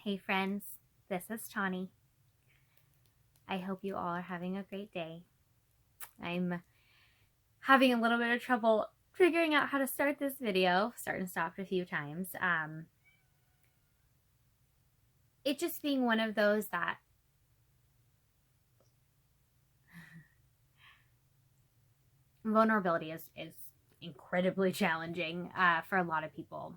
Hey friends, this is Tawny. I hope you all are having a great day. I'm having a little bit of trouble figuring out how to start this video. Start and stopped a few times. It just being one of those that vulnerability is incredibly challenging for a lot of people.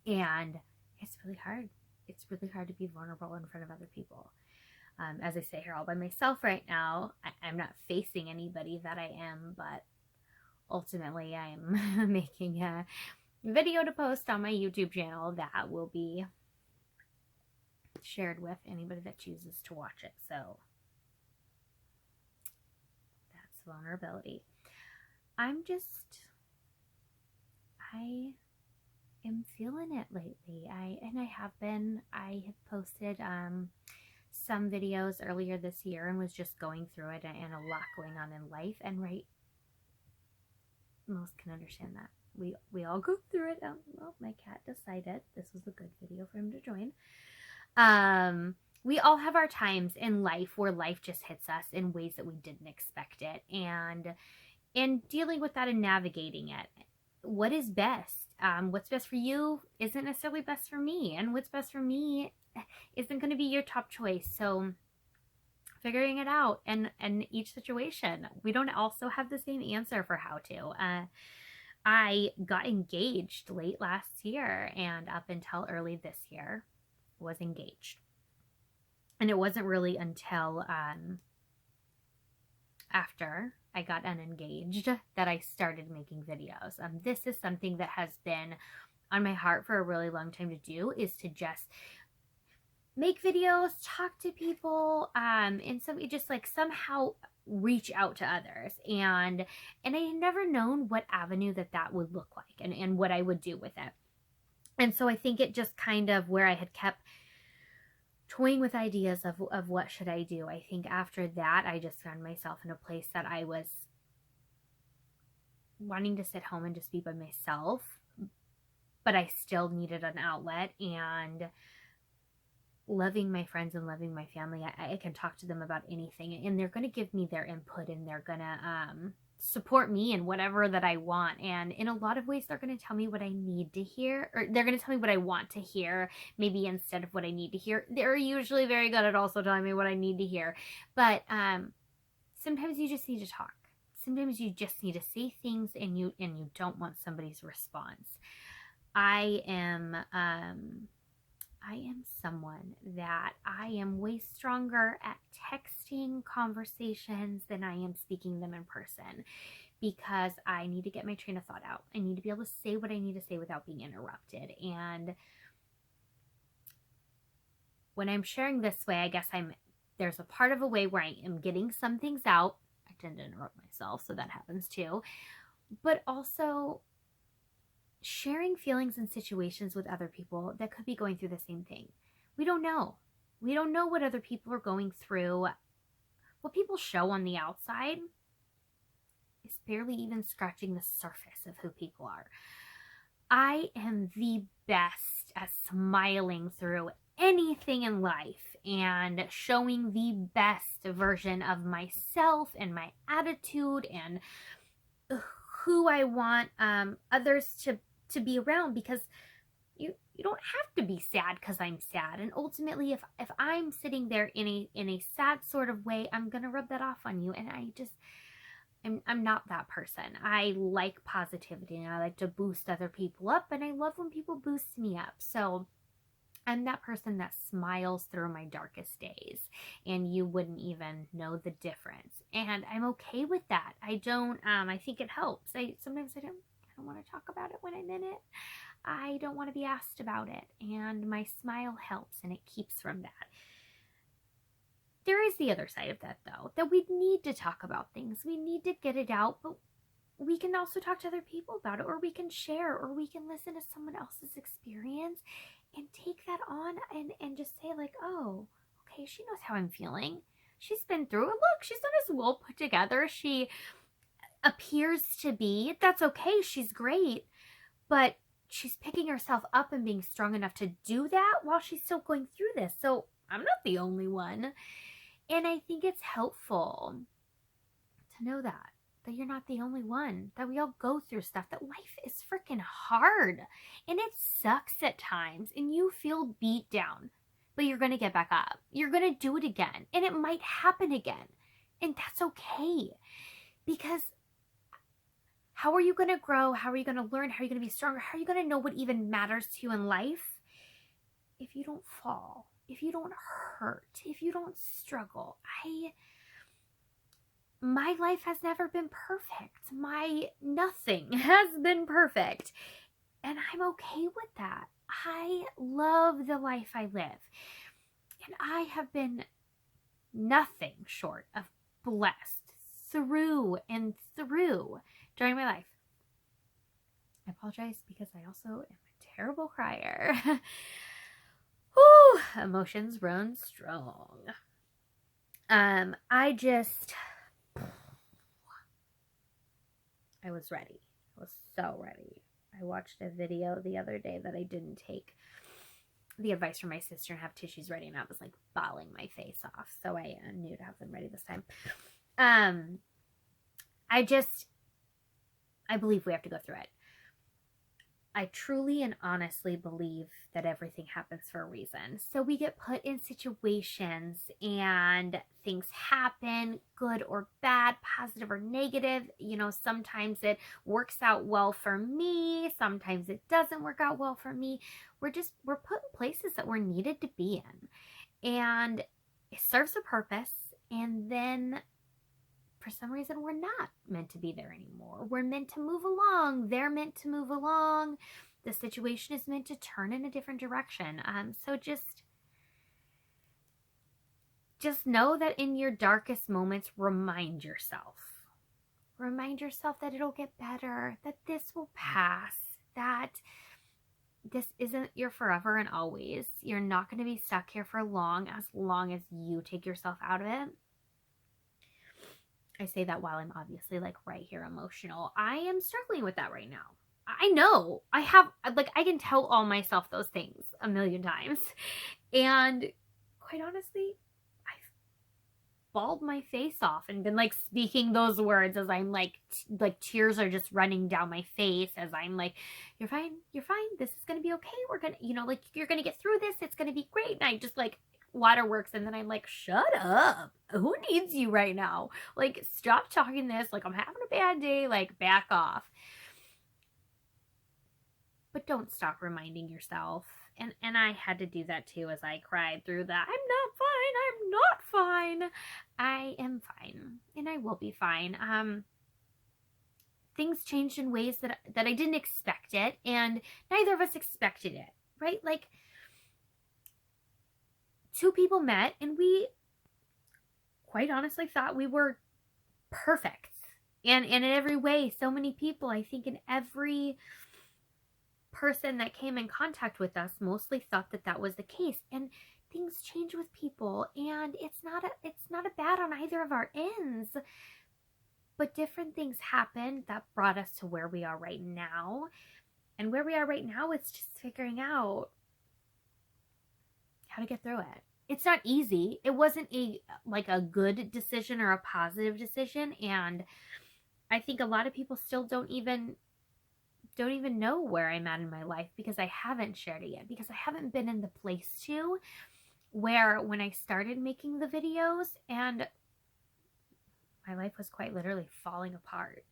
And it's really hard. It's really hard to be vulnerable in front of other people. As I sit here all by myself right now, I'm not facing anybody that I am, but ultimately I'm making a video to post on my YouTube channel that will be shared with anybody that chooses to watch it. So that's vulnerability. I am feeling it lately. I have posted some videos earlier this year and was just going through it, and a lot going on in life, and most can understand that. We all go through it. Well, my cat decided this was a good video for him to join. We all have our times in life where life just hits us in ways that we didn't expect it, and dealing with that and navigating it. What is best? What's best for you isn't necessarily best for me, and what's best for me isn't going to be your top choice. So figuring it out, and each situation, we don't also have the same answer for how to. I got engaged late last year, and up until early this year was engaged. And it wasn't really until after I got unengaged that I started making videos. This is something that has been on my heart for a really long time to do, is to just make videos, talk to people, and just like somehow reach out to others. And I had never known what avenue that would look like, and what I would do with it. And so I think it just kind of, where I had kept toying with ideas of what should I do, I think after that I just found myself in a place that I was wanting to sit home and just be by myself, but I still needed an outlet. And loving my friends and loving my family, I can talk to them about anything, and they're going to give me their input, and they're going to support me in whatever that I want. And in a lot of ways, they're going to tell me what I need to hear, or they're going to tell me what I want to hear, maybe instead of what I need to hear. They're usually very good at also telling me what I need to hear. But sometimes you just need to talk. Sometimes you just need to say things, and you don't want somebody's response. I am someone that I am way stronger at texting conversations than I am speaking them in person, because I need to get my train of thought out. I need to be able to say what I need to say without being interrupted. And when I'm sharing this way, I guess there's a part of a way where I am getting some things out. I tend to interrupt myself, so that happens too. But also sharing feelings and situations with other people that could be going through the same thing. We don't know. We don't know what other people are going through. What people show on the outside is barely even scratching the surface of who people are. I am the best at smiling through anything in life and showing the best version of myself and my attitude and who I want others to be around, because you don't have to be sad because I'm sad. And ultimately, if I'm sitting there in a sad sort of way, I'm gonna rub that off on you. And I'm not that person. I like positivity, and I like to boost other people up, and I love when people boost me up. So I'm that person that smiles through my darkest days, and you wouldn't even know the difference. And I'm okay with that. I think it helps. Sometimes I don't want to talk about it when I'm in it. I don't want to be asked about it. And my smile helps, and it keeps from that. There is the other side of that, though, that we need to talk about things. We need to get it out, but we can also talk to other people about it, or we can share, or we can listen to someone else's experience and take that on and just say like, oh, okay, she knows how I'm feeling. She's been through it. Look, she's not as well put together. She appears to be. That's okay. She's great. But she's picking herself up and being strong enough to do that while she's still going through this. So I'm not the only one. And I think it's helpful to know that you're not the only one, that we all go through stuff, that life is freaking hard and it sucks at times and you feel beat down, but you're going to get back up. You're going to do it again and it might happen again. And that's okay, because how are you going to grow? How are you going to learn? How are you going to be stronger? How are you going to know what even matters to you in life if you don't fall, if you don't hurt, if you don't struggle? My life has never been perfect. My nothing has been perfect. And I'm okay with that. I love the life I live. And I have been nothing short of blessed through and through during my life. I apologize because I also am a terrible crier. Whew, emotions run strong. I was ready. I was so ready. I watched a video the other day that I didn't take the advice from my sister and have tissues ready, and I was like bawling my face off. So I knew to have them ready this time. I believe we have to go through it. I truly and honestly believe that everything happens for a reason. So we get put in situations and things happen, good or bad, positive or negative. You know, sometimes it works out well for me. Sometimes it doesn't work out well for me. We're put in places that we're needed to be in. And it serves a purpose. And then for some reason, we're not meant to be there anymore. We're meant to move along. They're meant to move along. The situation is meant to turn in a different direction. So just know that in your darkest moments, remind yourself that it'll get better, that this will pass, that this isn't your forever and always. You're not going to be stuck here for long as you take yourself out of it. I say that while I'm obviously like right here emotional. I am struggling with that right now. I know I can tell all myself those things a million times. And quite honestly, I've bawled my face off and been like speaking those words as I'm like tears are just running down my face as I'm like, you're fine. This is going to be okay. We're going to, you're going to get through this. It's going to be great. And I just like waterworks, and then I'm like, shut up, who needs you right now? Like, stop talking this, like I'm having a bad day, like back off. But don't stop reminding yourself. And I had to do that too as I cried through that. I'm not fine. I am fine, and I will be fine. Things changed in ways that I didn't expect it, and neither of us expected it, right? Like, two people met and we quite honestly thought we were perfect. And in every way, so many people, I think in every person that came in contact with us mostly thought that was the case. And things change with people, and it's not a bad on either of our ends. But different things happened that brought us to where we are right now. And where we are right now is just figuring out how to get through it. It's not easy. It wasn't a good decision or a positive decision, and I think a lot of people still don't even know where I'm at in my life because I haven't shared it yet, because I haven't been in the place to where when I started making the videos and my life was quite literally falling apart.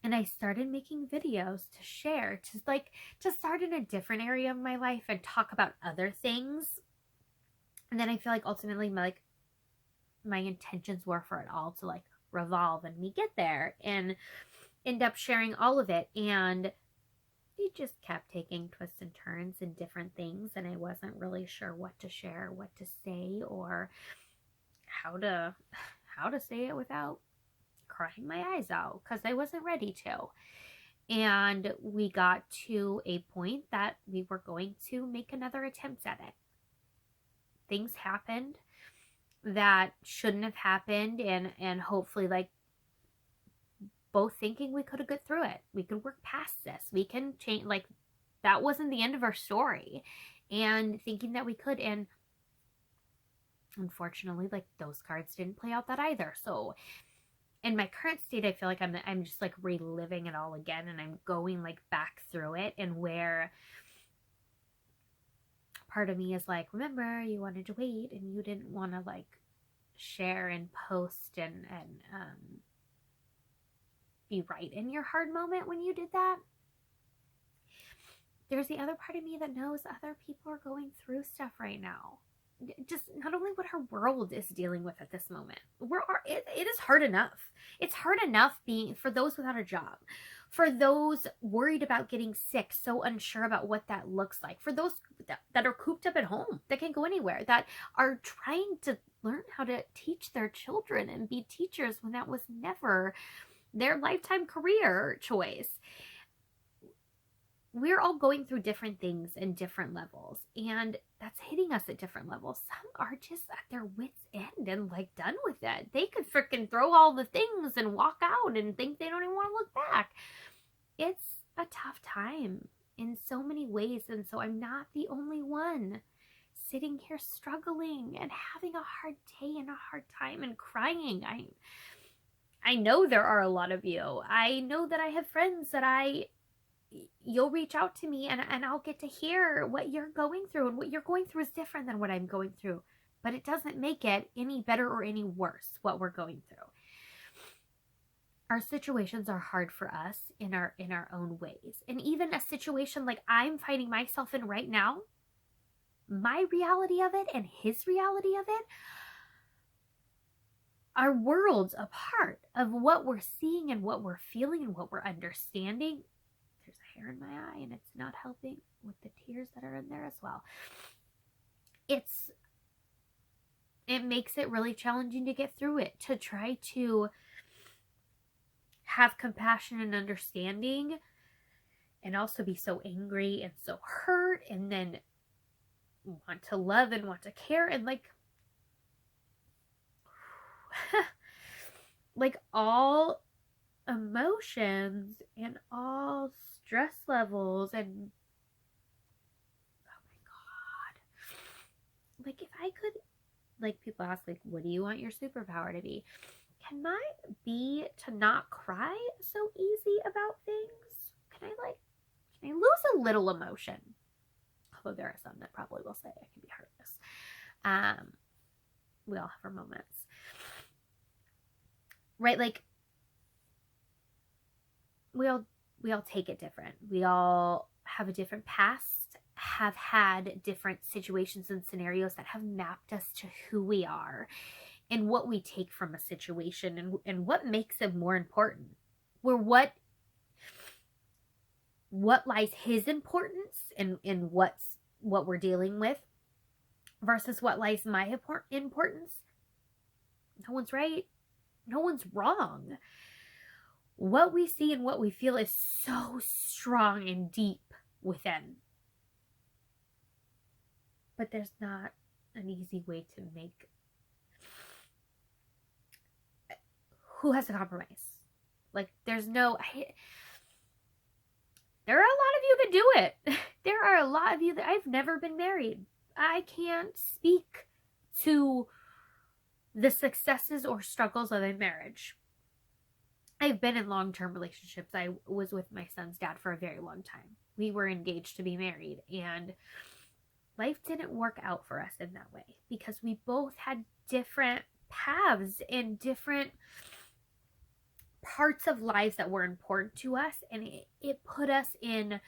And I started making videos to share, to start in a different area of my life and talk about other things. And then I feel like ultimately my intentions were for it all to revolve and me get there and end up sharing all of it. And it just kept taking twists and turns and different things. And I wasn't really sure what to share, what to say, or how to say it without crying my eyes out, because I wasn't ready to. And we got to a point that we were going to make another attempt at it. Things happened that shouldn't have happened, and hopefully both thinking we could have got through it. We could work past this. We can change, like, that wasn't the end of our story. And thinking that we could, and unfortunately, like, those cards didn't play out that either. So in my current state, I feel like I'm just like reliving it all again, and I'm going like back through it, and where part of me is like, remember, you wanted to wait and you didn't want to like share and post and be right in your hard moment when you did that. There's the other part of me that knows other people are going through stuff right now. Just not only what our world is dealing with at this moment. It is hard enough. It's hard enough being for those without a job, for those worried about getting sick, so unsure about what that looks like, for those that are cooped up at home, that can't go anywhere, that are trying to learn how to teach their children and be teachers when that was never their lifetime career choice. We're all going through different things in different levels, and that's hitting us at different levels. Some are just at their wits' end and like done with it. They could freaking throw all the things and walk out and think they don't even want to look back. It's a tough time in so many ways, and so I'm not the only one sitting here struggling and having a hard day and a hard time and crying. I know there are a lot of you. I know that I have friends that you'll reach out to me and I'll get to hear what you're going through, and what you're going through is different than what I'm going through, but it doesn't make it any better or any worse what we're going through. Our situations are hard for us in our own ways. And even a situation like I'm finding myself in right now, my reality of it and his reality of it are worlds apart of what we're seeing and what we're feeling and what we're understanding. There's a hair in my eye and it's not helping with the tears that are in there as well. It makes it really challenging to get through it, to try to have compassion and understanding, and also be so angry and so hurt, and then want to love and want to care, and like like all emotions and all stress levels. And oh my god, like if I could, like people ask like, what do you want your superpower to be? Can mine be to not cry so easy about things? Can I lose a little emotion? Although there are some that probably will say I can be heartless. We all have our moments, right? Like we all take it different. We all have a different past, have had different situations and scenarios that have mapped us to who we are and what we take from a situation, and what makes it more important. Where what lies his importance in what we're dealing with versus what lies my importance. No one's right. No one's wrong. What we see and what we feel is so strong and deep within. But there's not an easy way to make. Who has to compromise? Like, there's no. There are a lot of you that do it. There are a lot of you that I've never been married. I can't speak to the successes or struggles of a marriage. I've been in long-term relationships. I was with my son's dad for a very long time. We were engaged to be married, and life didn't work out for us in that way because we both had different paths and different parts of lives that were important to us, and it put us in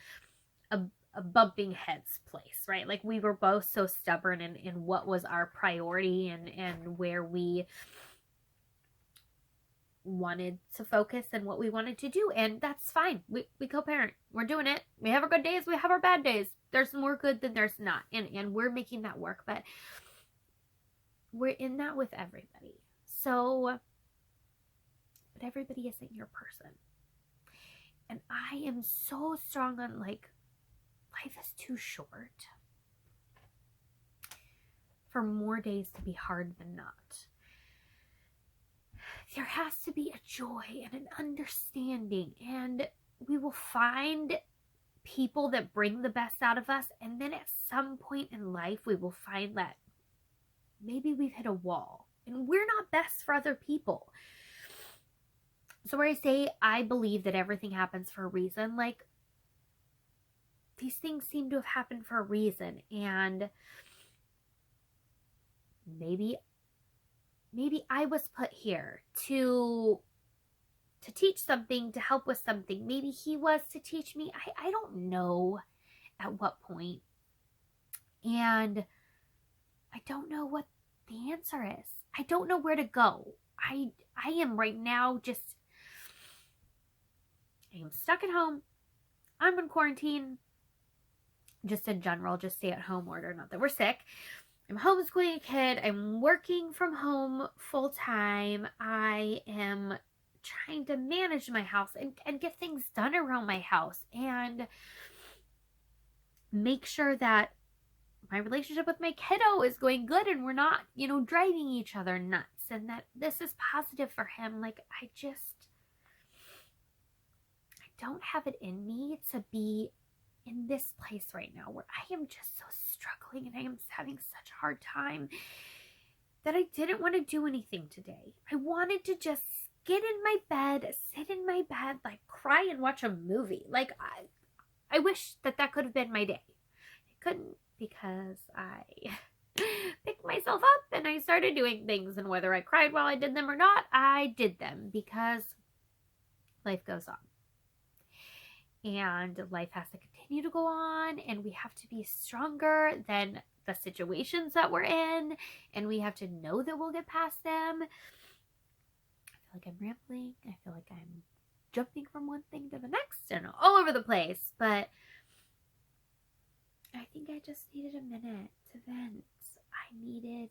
a bumping heads place, right? Like we were both so stubborn in what was our priority and where we wanted to focus and what we wanted to do, and that's fine. We co-parent. We're doing it. We have our good days, we have our bad days. There's more good than there's not, and we're making that work, but we're in that with everybody. So but everybody isn't your person. And I am so strong on like, life is too short for more days to be hard than not. there has to be a joy and an understanding, and we will find people that bring the best out of us. And then at some point in life, we will find that maybe we've hit a wall and we're not best for other people. So where I say I believe that everything happens for a reason, like, these things seem to have happened for a reason, and maybe I was put here to teach something, to help with something. Maybe he was to teach me. I don't know at what point. And I don't know what the answer is. I don't know where to go. I am right now I am stuck at home. I'm in quarantine. Just in general, just stay at home order. Not that we're sick. I'm homeschooling a kid. I'm working from home full time. I am trying to manage my house and get things done around my house and make sure that my relationship with my kiddo is going good and we're not, driving each other nuts, and that this is positive for him. Like, I don't have it in me to be in this place right now where I am just so struggling and I am having such a hard time that I didn't want to do anything today. I wanted to just get in my bed, sit in my bed, like cry and watch a movie. Like, I wish that could have been my day. I couldn't, because I picked myself up and I started doing things, and whether I cried while I did them or not, I did them because life goes on. And life has to continue to go on, and we have to be stronger than the situations that we're in, and we have to know that we'll get past them. I feel like I'm rambling. I feel like I'm jumping from one thing to the next and all over the place, but I think I just needed a minute to vent. I needed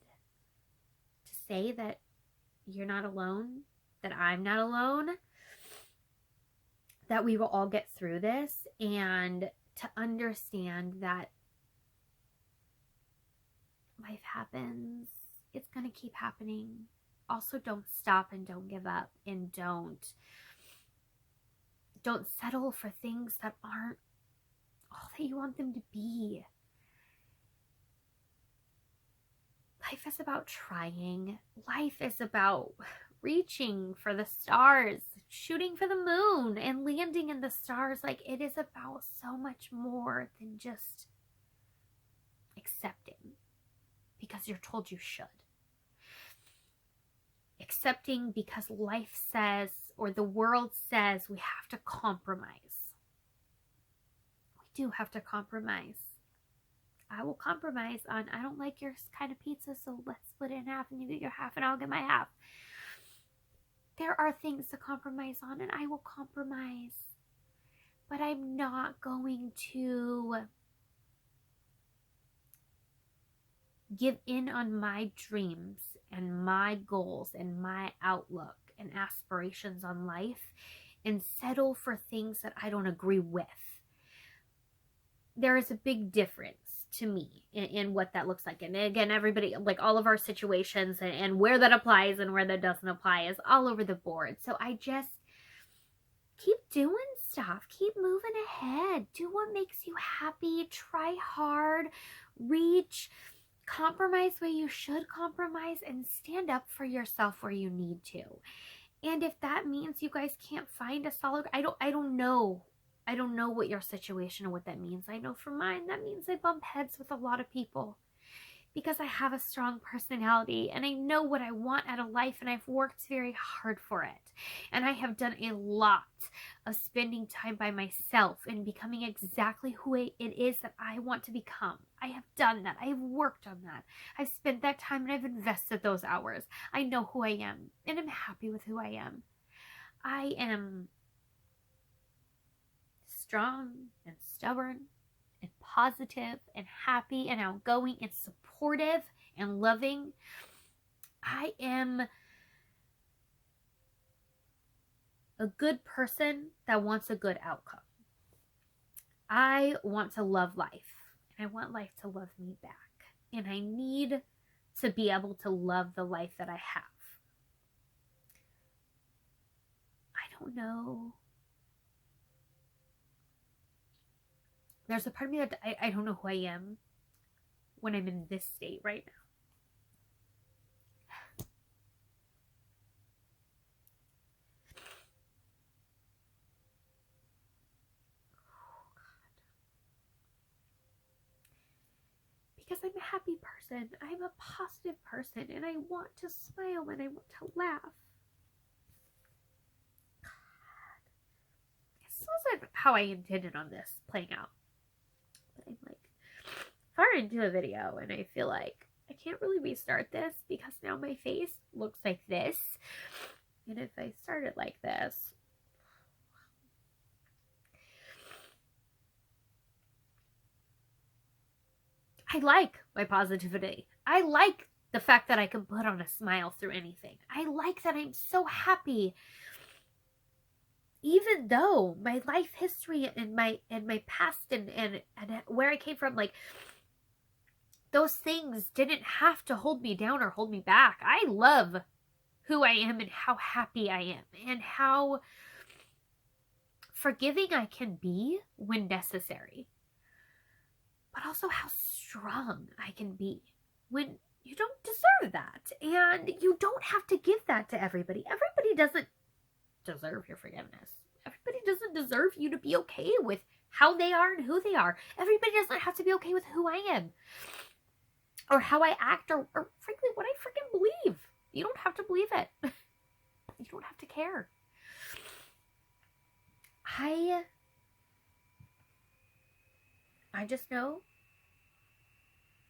to say that you're not alone, that I'm not alone, that we will all get through this, and to understand that life happens. It's going to keep happening. Also, don't stop and don't give up, and don't settle for things that aren't all that you want them to be. Life is about trying. Life is about reaching for the stars, shooting for the moon, and landing in the stars. Like, it is about so much more than just accepting because you're told you should. Accepting because life says, or the world says, we have to compromise. We do have to compromise. I will compromise on, I don't like your kind of pizza, so let's split it in half and you get your half and I'll get my half. There are things to compromise on, and I will compromise. But I'm not going to give in on my dreams and my goals and my outlook and aspirations on life and settle for things that I don't agree with. There is a big difference to me in what that looks like. And again, everybody, like, all of our situations and where that applies and where that doesn't apply is all over the board. So I just keep doing stuff, keep moving ahead, do what makes you happy, try hard, reach, compromise where you should compromise, and stand up for yourself where you need to. And if that means you guys can't find a solid, I don't know. I don't know what your situation or what that means. I know for mine, that means I bump heads with a lot of people because I have a strong personality and I know what I want out of life, and I've worked very hard for it. And I have done a lot of spending time by myself and becoming exactly who it is that I want to become. I have done that. I have worked on that. I've spent that time and I've invested those hours. I know who I am and I'm happy with who I am. I am strong and stubborn and positive and happy and outgoing and supportive and loving. I am a good person that wants a good outcome. I want to love life, and I want life to love me back. And I need to be able to love the life that I have. don't know. There's a part of me that I don't know who I am when I'm in this state right now. Because I'm a happy person. I'm a positive person, and I want to smile and I want to laugh. God. This wasn't how I intended on this playing out. But I'm like far into a video, and I feel like I can't really restart this because now my face looks like this. And if I start it like this, I like my positivity. I like the fact that I can put on a smile through anything. I like that I'm so happy. Even though my life history and my past and where I came from, like, those things didn't have to hold me down or hold me back. I love who I am and how happy I am and how forgiving I can be when necessary. But also how strong I can be when you don't deserve that. And you don't have to give that to everybody. Everybody doesn't deserve your forgiveness. Everybody doesn't deserve you to be okay with how they are and who they are. Everybody doesn't have to be okay with who I am or how I act or frankly what I freaking believe. You don't have to believe it. You don't have to care. I just know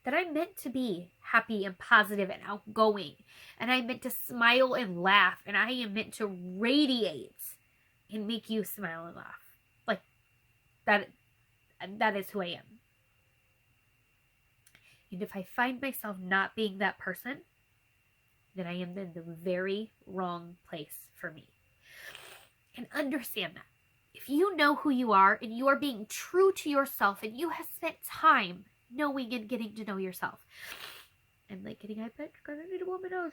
that I'm meant to be happy and positive and outgoing. And I'm meant to smile and laugh. And I am meant to radiate and make you smile and laugh. Like, that is who I am. And if I find myself not being that person, then I am in the very wrong place for me. And understand that. If you know who you are and you are being true to yourself and you have spent time knowing and getting to know yourself. I'm like getting eye patch because I need to blow my nose.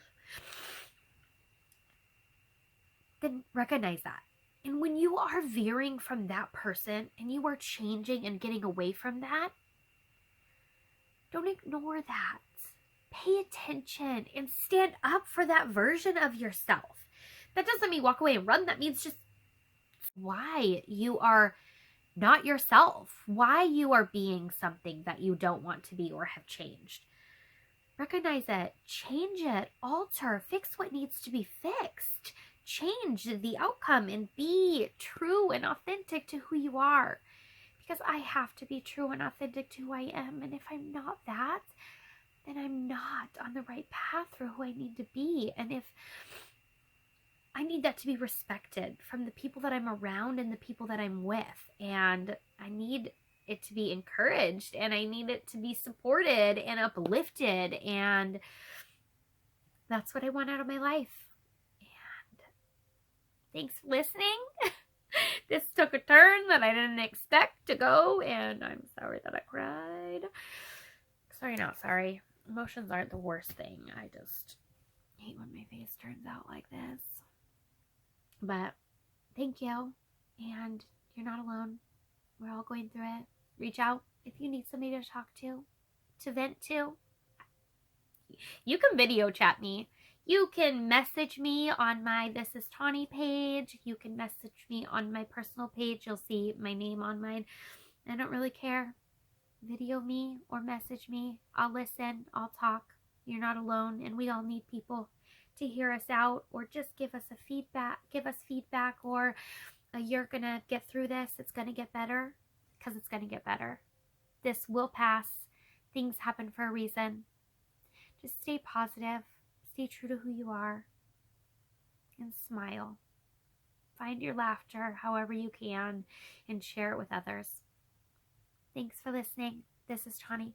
Then recognize that. And when you are veering from that person and you are changing and getting away from that, don't ignore that. Pay attention and stand up for that version of yourself. That doesn't mean walk away and run. That means just why you are not yourself, why you are being something that you don't want to be or have changed. Recognize it, change it, alter, fix what needs to be fixed, change the outcome and be true and authentic to who you are. Because I have to be true and authentic to who I am. And if I'm not that, then I'm not on the right path for who I need to be. And if I need that to be respected from the people that I'm around and the people that I'm with. And I need it to be encouraged and I need it to be supported and uplifted. And that's what I want out of my life. And thanks for listening. This took a turn that I didn't expect to go. And I'm sorry that I cried. Sorry, not sorry. Emotions aren't the worst thing. I just hate when my face turns out like this. But thank you, and you're not alone. We're all going through it. Reach out if you need somebody to talk to vent to. You can video chat me. You can message me on my This Is Tawny page. You can message me on my personal page. You'll see my name on mine. I don't really care. Video me or message me. I'll listen. I'll talk. You're not alone, and we all need people to hear us out or just give us feedback or you're gonna get through this, it's gonna get better, because it's gonna get better. This will pass. Things happen for a reason. Just stay positive, stay true to who you are, and smile. Find your laughter however you can and share it with others. Thanks for listening. This is Tawny.